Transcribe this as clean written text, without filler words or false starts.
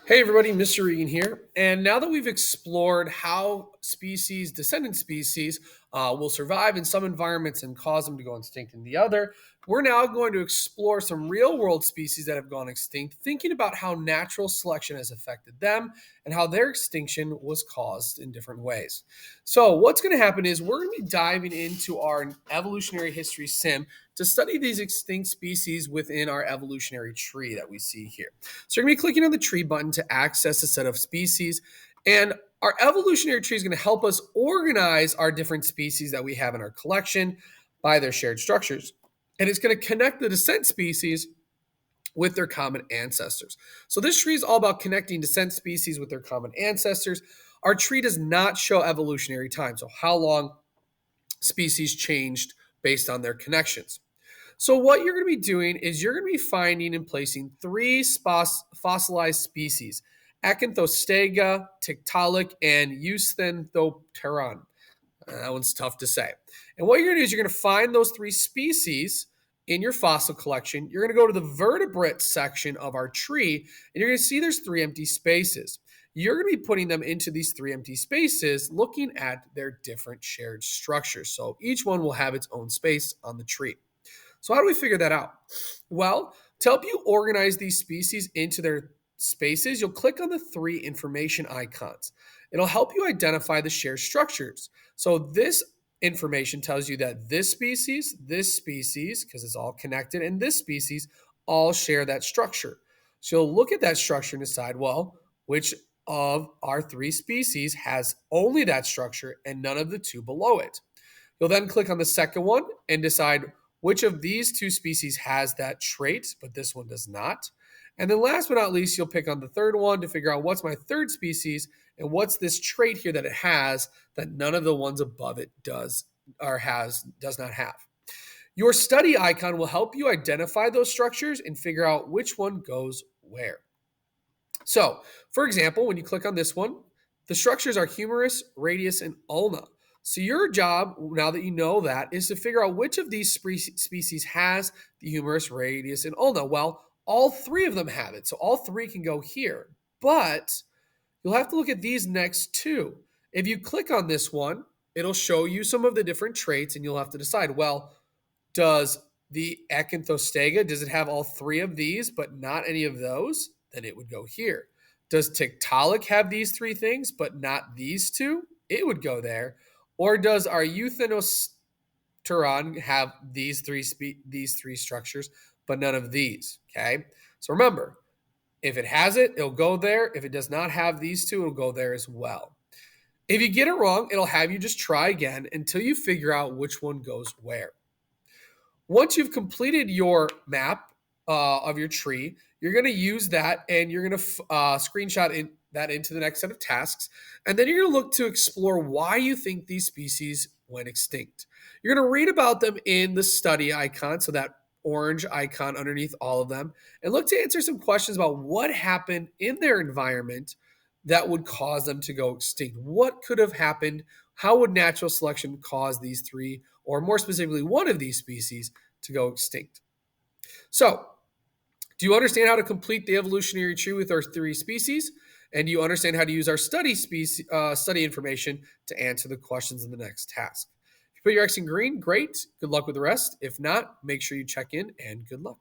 Hey everybody, Mr. Regan here. And now that we've explored how descendant species, will survive in some environments and cause them to go extinct in the other, we're now going to explore some real world species that have gone extinct, thinking about how natural selection has affected them and how their extinction was caused in different ways. So, what's going to happen is we're going to be diving into our evolutionary history sim to study these extinct species within our evolutionary tree that we see here. So you're going to be clicking on the tree button to access a set of species. And our evolutionary tree is going to help us organize our different species that we have in our collection by their shared structures. And it's going to connect the descent species with their common ancestors. So this tree is all about connecting descent species with their common ancestors. Our tree does not show evolutionary time, so how long species changed based on their connections. So, what you're going to be doing is you're going to be finding and placing three fossilized species: Acanthostega, Tiktaalik, and Eusthenopteron. That one's tough to say. And what you're going to do is you're going to find those three species in your fossil collection. You're going to go to the vertebrate section of our tree, and you're going to see there's three empty spaces. You're going to be putting them into these three empty spaces, looking at their different shared structures. So each one will have its own space on the tree. So, how do we figure that out? Well, to help you organize these species into their spaces, you'll click on the three information icons. It'll help you identify the shared structures. So, this information tells you that this species, because it's all connected, and this species all share that structure. So, you'll look at that structure and decide, well, which of our three species has only that structure and none of the two below it. You'll then click on the second one and decide which of these two species has that trait, but this one does not. And then last but not least, you'll pick on the third one to figure out what's my third species and what's this trait here that it has that none of the ones above it does not have. Your study icon will help you identify those structures and figure out which one goes where. So, for example, when you click on this one, the structures are humerus, radius, and ulna. So, your job, now that you know that, is to figure out which of these species has the humerus, radius, and ulna. Well, all three of them have it. So, all three can go here. But you'll have to look at these next two. If you click on this one, it'll show you some of the different traits, and you'll have to decide, well, does the Acanthostega, does it have all three of these, but not any of those? Then it would go here. Does Tiktaalik have these three things, but not these two? It would go there. Or does our Euthynosteron have these three structures, but none of these? Okay. So remember, if it has it, it'll go there. If it does not have these two, it'll go there as well. If you get it wrong, it'll have you just try again until you figure out which one goes where. Once you've completed your map of your tree, you're going to use that and you're going to screenshot that into the next set of tasks. And then you're going to look to explore why you think these species went extinct. You're going to read about them in the study icon, so that orange icon underneath all of them, and look to answer some questions about what happened in their environment that would cause them to go extinct. What could have happened? How would natural selection cause these three, or more specifically, one of these species to go extinct? So, do you understand how to complete the evolutionary tree with our three species? And do you understand how to use our study information to answer the questions in the next task? If you put your X in green, great. Good luck with the rest. If not, make sure you check in and good luck.